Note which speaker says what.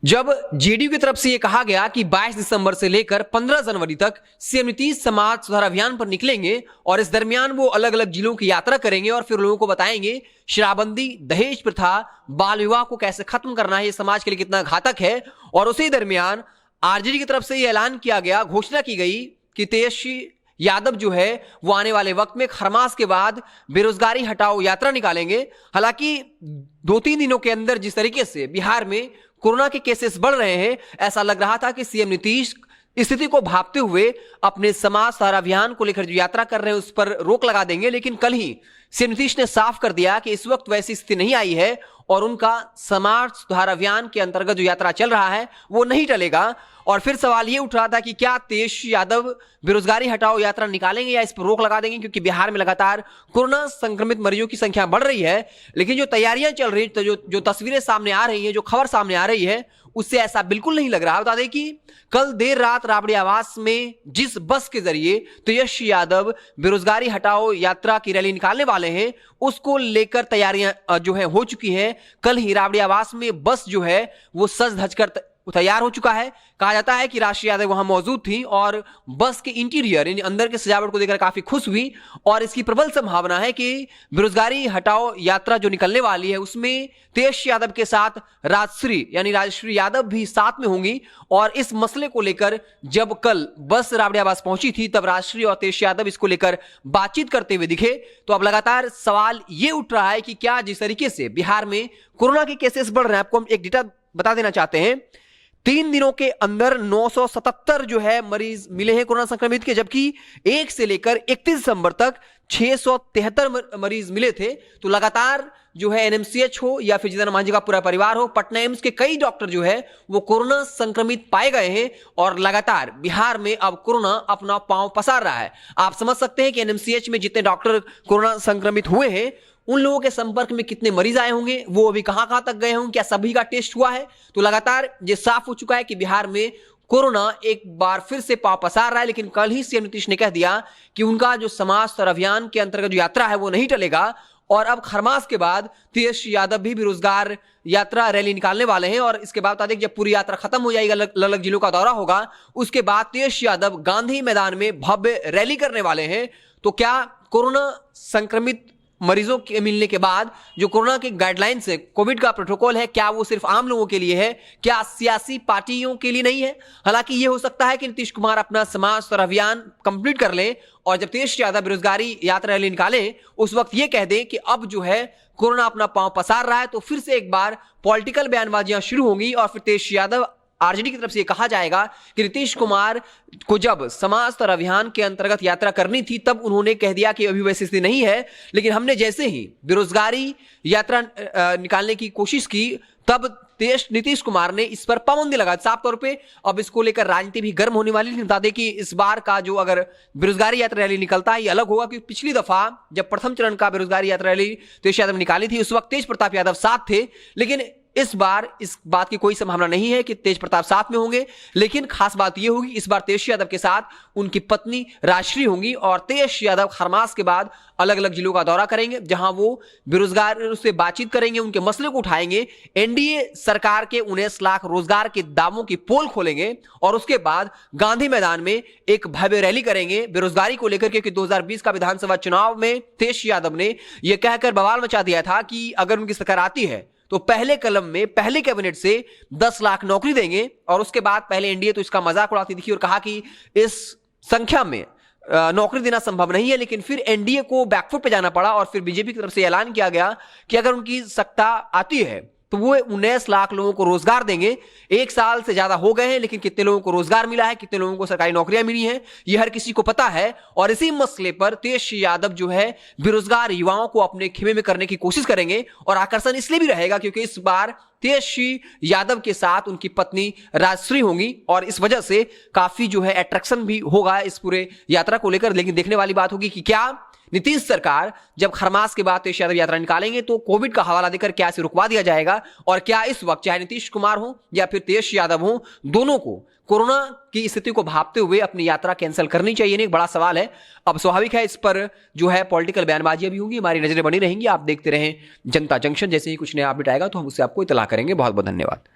Speaker 1: जब जेडीयू की तरफ से यह कहा गया कि 22 दिसंबर से लेकर 15 जनवरी तक सीएम नीतीश समाज सुधार अभियान पर निकलेंगे और इस दरमियान वो अलग अलग जिलों की यात्रा करेंगे और फिर लोगों को बताएंगे शराबबंदी, दहेज प्रथा, बाल विवाह को कैसे खत्म करना है, ये समाज के लिए कितना घातक है। और उसी दरमियान आरजेडी की तरफ से यह ऐलान किया गया, घोषणा की गई कि तेजस्वी यादव जो है वो आने वाले वक्त में खरमास के बाद बेरोजगारी हटाओ यात्रा निकालेंगे। हालांकि 2-3 दिनों के अंदर जिस तरीके से बिहार में कोरोना के केसेस बढ़ रहे हैं, ऐसा लग रहा था कि सीएम नीतीश स्थिति को भांपते हुए अपने समाज सुधार अभियान को लेकर जो यात्रा कर रहे हैं उस पर रोक लगा देंगे। लेकिन कल ही सीएम नीतीश ने साफ कर दिया कि इस वक्त वैसी स्थिति नहीं आई है और उनका समाज सुधार अभियान के अंतर्गत जो यात्रा चल रहा है वो नहीं टलेगा। और फिर सवाल ये उठ रहा था कि क्या तेजस्वी यादव बेरोजगारी हटाओ यात्रा निकालेंगे या इस पर रोक लगा देंगे, क्योंकि बिहार में लगातार कोरोना संक्रमित मरीजों की संख्या बढ़ रही है। लेकिन जो तैयारियां चल रही, तो जो तस्वीरें सामने आ रही हैं, जो खबर सामने आ रही है, उससे ऐसा बिल्कुल नहीं लग रहा। बता दें कि कल देर रात राबड़ी आवास में जिस बस के जरिए तेजस्वी यादव बेरोजगारी हटाओ यात्रा की रैली निकालने वाले हैं, उसको लेकर तैयारियां जो है हो चुकी हैं। कल ही राबड़ी आवास में बस जो है वो सज धज कर तैयार हो चुका है। कहा जाता है कि राष्ट्रीय यादव वहां मौजूद थी और बस के इंटीरियर यानी अंदर के सजावट को देखकर काफी खुश हुई और इसकी प्रबल संभावना है कि बेरोजगारी हटाओ यात्रा जो निकलने वाली है उसमें तेजस्वी यादव के साथ राजश्री यादव भी साथ में होंगी। और इस मसले को लेकर जब कल बस राबड़ी आवास पहुंची थी तब राजश्री और तेजस्वी यादव इसको लेकर बातचीत करते हुए दिखे। तो अब लगातार सवाल ये उठ रहा है कि क्या जिस तरीके से बिहार में कोरोना के केसेस बढ़ रहे हैं, आपको हम एक डेटा बता देना चाहते हैं। 3 दिनों के अंदर 977 जो है मरीज मिले हैं कोरोना संक्रमित के, जबकि 1 से लेकर 31 दिसंबर तक 673 मरीज मिले थे। तो लगातार जो है एनएमसीएच हो या फिर जीतन मांझी का पूरा परिवार हो, पटना एम्स के कई डॉक्टर जो है वो कोरोना संक्रमित पाए गए हैं और लगातार बिहार में अब कोरोना अपना पांव पसार रहा है। आप समझ सकते हैं कि एनएमसीएच में जितने डॉक्टर कोरोना संक्रमित हुए हैं उन लोगों के संपर्क में कितने मरीज आए होंगे, वो अभी कहां तक गए होंगे, क्या सभी का टेस्ट हुआ है। तो लगातार ये साफ हो चुका है कि बिहार में कोरोना एक बार फिर से पांव पसार रहा है। लेकिन कल ही सीएम नीतीश ने कह दिया कि उनका जो समाज सुधार अभियान के अंतर्गत जो यात्रा है वो नहीं टलेगा और अब खरमास के बाद तेजस्वी यादव भी बेरोजगार यात्रा रैली निकालने वाले हैं। और इसके बाद जब पूरी यात्रा खत्म हो जाएगी, अलग अलग जिलों का दौरा होगा, उसके बाद तेजस्वी यादव गांधी मैदान में भव्य रैली करने वाले हैं। तो क्या कोरोना संक्रमित मरीजों के मिलने के बाद जो कोरोना के गाइडलाइंस है, कोविड का प्रोटोकॉल है, क्या वो सिर्फ आम लोगों के लिए है, क्या सियासी पार्टियों के लिए नहीं है? हालांकि ये हो सकता है कि नीतीश कुमार अपना समाज सुधार अभियान कंप्लीट कर लें और जब तेजस्वी यादव बेरोजगारी यात्रा रैली निकालें उस वक्त ये कह दें कि अब जो है कोरोना अपना पांव पसार रहा है। तो फिर से एक बार पॉलिटिकल बयानबाजियां शुरू होंगी और फिर तेजस्वी यादव आरजेडी की तरफ से कहा जाएगा कि नीतीश कुमार को जब समाज सुधार अभियान के अंतर्गत यात्रा करनी थी तब उन्होंने कह दिया कि अभी वैसी स्थिति नहीं है, लेकिन हमने जैसे ही बेरोजगारी यात्रा निकालने की कोशिश की तब नीतीश कुमार ने इस पर पाबंदी लगा साफ तौर पे। अब इसको लेकर राजनीति भी गर्म होने वाली। बता दें कि इस बार का जो अगर बेरोजगारी यात्रा रैली निकलता है ये अलग होगा, क्योंकि पिछली दफा जब प्रथम चरण का बेरोजगारी यात्रा रैली तेजस्वी यादव निकाली थी उस वक्त तेज प्रताप यादव साथ थे, लेकिन इस बार इस बात की कोई संभावना नहीं है कि तेज प्रताप साथ में होंगे। लेकिन खास बात यह होगी इस बार तेजस्वी यादव के साथ उनकी पत्नी राजश्री होंगी और तेजस्वी यादव खरमास के बाद अलग अलग जिलों का दौरा करेंगे जहां वो बेरोजगार से बातचीत करेंगे, उनके मसले को उठाएंगे, एनडीए सरकार के 19 लाख रोजगार के दावों की पोल खोलेंगे और उसके बाद गांधी मैदान में एक भव्य रैली करेंगे बेरोजगारी को लेकर। क्योंकि 2020 का विधानसभा चुनाव में तेजस्वी यादव ने यह कहकर बवाल मचा दिया था कि अगर उनकी सरकार आती है तो पहले कलम में पहले कैबिनेट से 10 लाख नौकरी देंगे। और उसके बाद पहले एनडीए तो इसका मजाक उड़ाती दिखी और कहा कि इस संख्या में नौकरी देना संभव नहीं है। लेकिन फिर एनडीए को बैकफुट पे जाना पड़ा और फिर बीजेपी की तरफ से ऐलान किया गया कि अगर उनकी सत्ता आती है तो वो 19 लाख लोगों को रोजगार देंगे। 1 साल से ज्यादा हो गए हैं लेकिन कितने लोगों को रोजगार मिला है, कितने लोगों को सरकारी नौकरियां मिली हैं, ये हर किसी को पता है। और इसी मसले पर तेजस्वी यादव जो है बेरोजगार युवाओं को अपने खेमे में करने की कोशिश करेंगे। और आकर्षण इसलिए भी रहेगा क्योंकि इस बार तेजस्वी यादव के साथ उनकी पत्नी राजश्री होंगी और इस वजह से काफी जो है अट्रैक्शन भी होगा इस पूरे यात्रा को लेकर। लेकिन देखने वाली बात होगी कि क्या नीतीश सरकार जब खरमास के बाद तेजस्वी यादव यात्रा निकालेंगे तो कोविड का हवाला देकर क्या इसे रुकवा दिया जाएगा और क्या इस वक्त चाहे नीतीश कुमार हो या फिर तेजस्वी यादव हो, दोनों को कोरोना की स्थिति को भांपते हुए अपनी यात्रा कैंसिल करनी चाहिए? एक बड़ा सवाल है। अब स्वाभाविक है इस पर जो है पॉलिटिकल बयानबाजी भी होंगी, हमारी नजरें बनी रहेंगी। आप देखते रहें जनता जंक्शन, जैसे ही कुछ नया अपडेट आएगा तो हम उससे आपको इतला करेंगे। बहुत बहुत धन्यवाद।